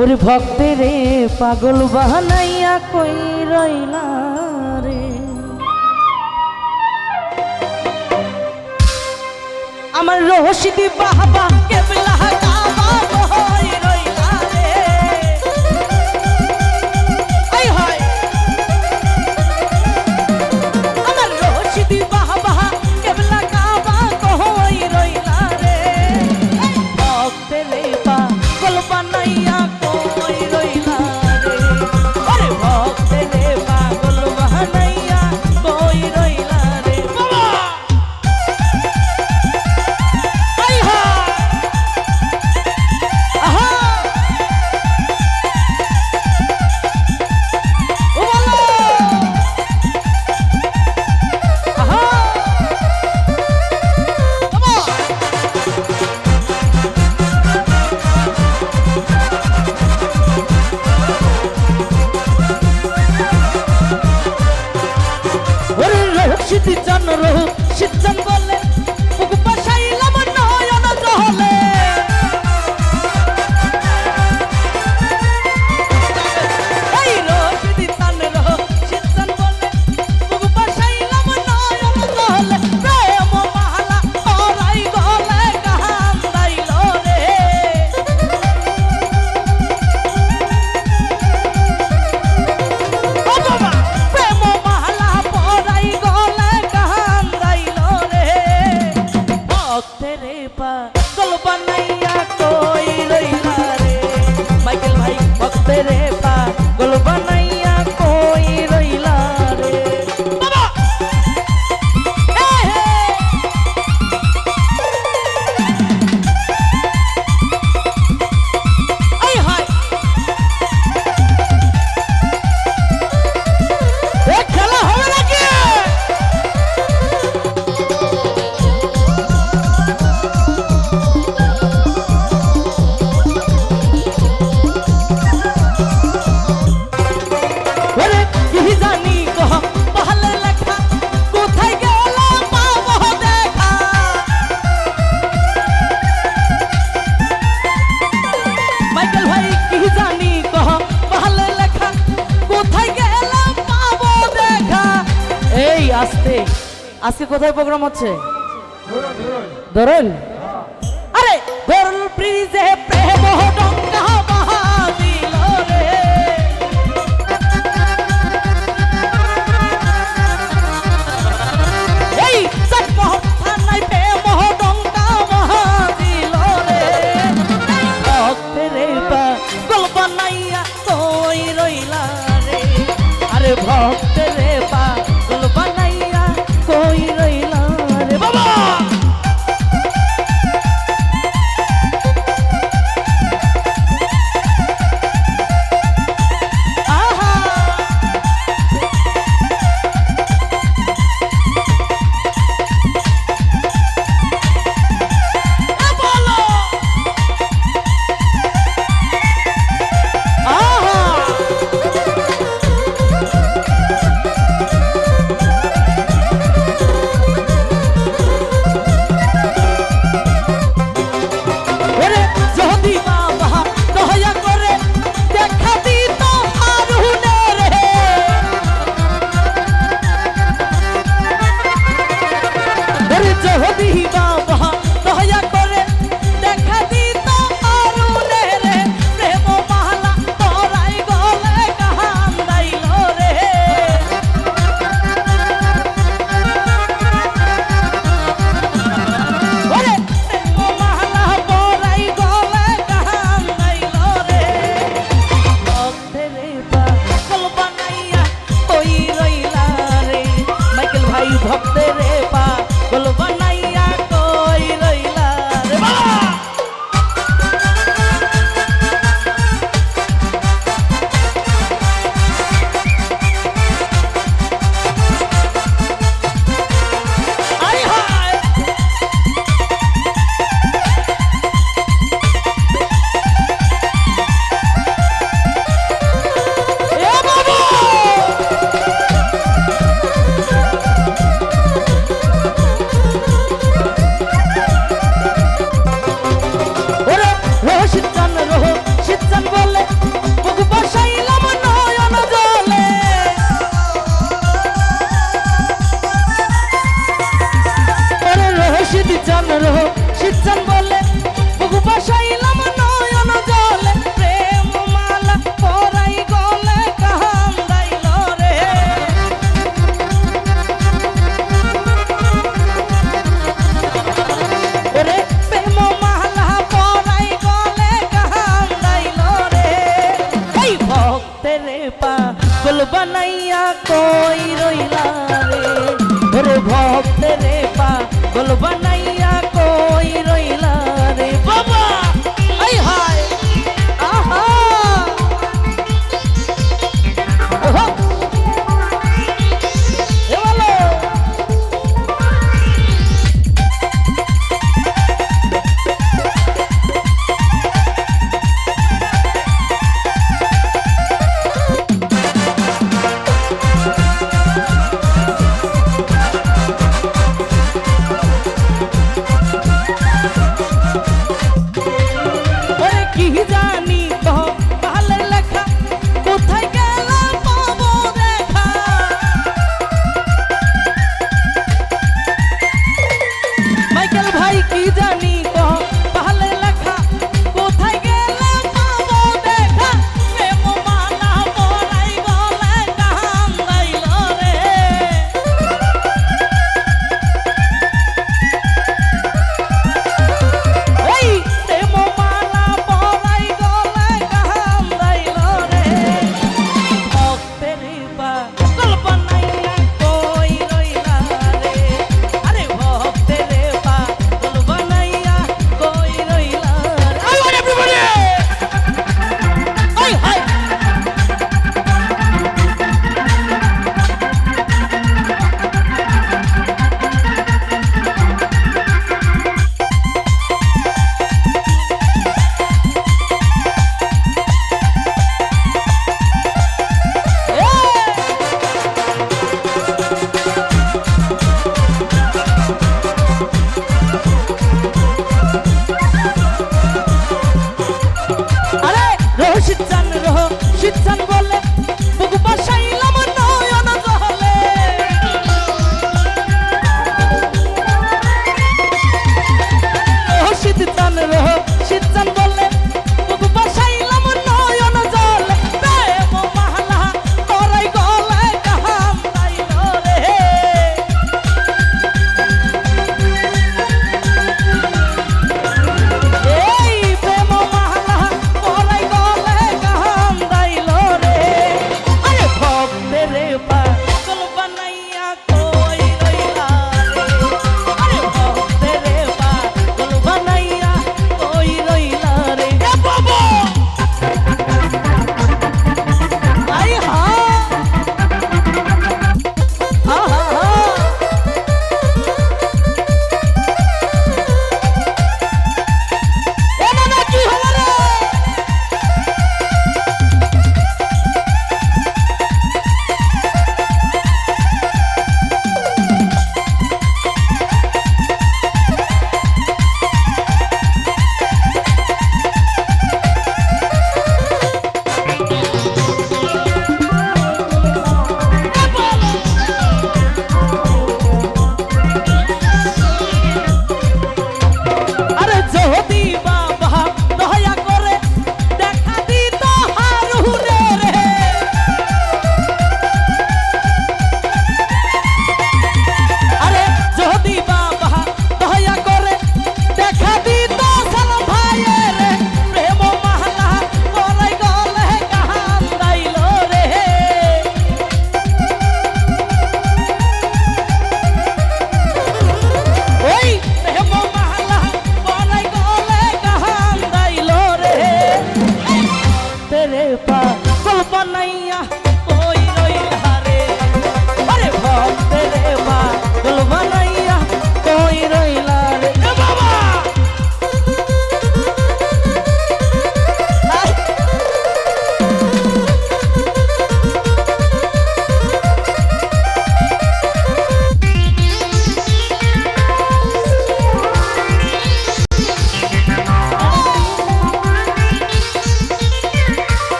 ওরে ভক্তেরে পাগল বানাইয়া কই রইলা রে, আমার রশিদি বাবা কেবলা কাবা কই রইলা রে, আই হয় আমার রশিদি বাবা কেবলা কাবা কই রইলা রে, ভক্তেরে পাগল বানাইয়া কই রইলা রে, আরে ভক্তেরে পাগল বানাইয়া কই রইলা রে বাবা, আই হয় আহা ও বলো আহা ওরে রশিদ জান রশিদ জান বলে বুক বাসাইলাম নয়ন জহলে, এই রশিদ জান রশিদ জান বলে বুক বাসাইলাম নয়ন জহলে, প্রেম মালা ওরাই গলে কান্দাইল রে, ও বাবা প্রেম মালা পরাই গলে কান্দাইল রে, ভক্তেরে পাগল বানাইয়া কই রইলা রে, মাইকেল ভাই ভক্তেরে পাগল বানাইয়া কই রইলা রে বাবা, হে হে আই হায় এ খেলা হবে নাকি? ওরে কি জানি কহ পাহলে লেখা কোথায় গেল পাবো দেখা, মাইকেল ভাই কি জানি কহ পাহলে লেখা কোথায় গেল পাবো দেখা, এই আস্তে আজকে কোথায় প্রোগ্রাম হচ্ছে ধরুন, আরে ধরুন ব্রিজে প্রেম ডঙ্কা বাহাদিল রে, এই চাটমোহর থানায় প্রেম ডঙ্কা বাহাদিল রে, ভক্তেরে পাগল বানাইয়া কই রইলা রে, আরে ভক্তেরে পাগল বানাইয়া কই রইলা রে বাবা, চন্দ্র শীতচান বলে বুকু বসাইলাম নয়ন জলে প্রেম মালা পরাই গলে কান্দাইল রে ওরে প্রেম মালা পরাই গলে কান্দাইল রে এই ভক্তের পাগল বানাইয়া কই রইলা রে ওরে ভক্তের পাগল বানাইয়া কই রইলা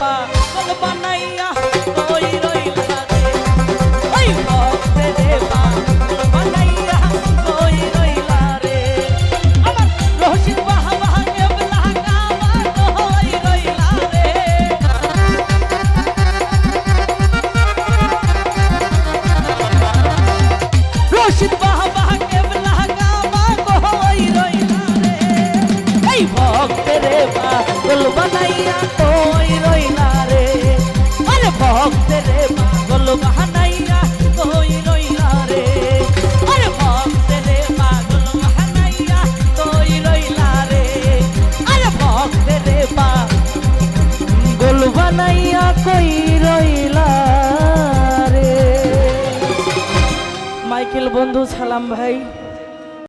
পাগল বানাইয়া কই রইলা রে ওই ভক্তে রে পাগল বানাইয়া কই রইলা রে আমার রশিদ বাবা কেবলা কাবা কই রইলা রে রশিদ বাবা কেবলা কাবা কই রইলা রে এই ভক্তে রে পাগল বানাইয়া কই রইলা রে আরে ভক্তে রে পাগল বানাইয়া কই রইলা রে আরে ভক্তে রে পাগল বানাইয়া কই রইলা রে আরে ভক্তে রে পাগল বানাইয়া কই রইলা রে। মাইকেল বন্ধু সালাম ভাই।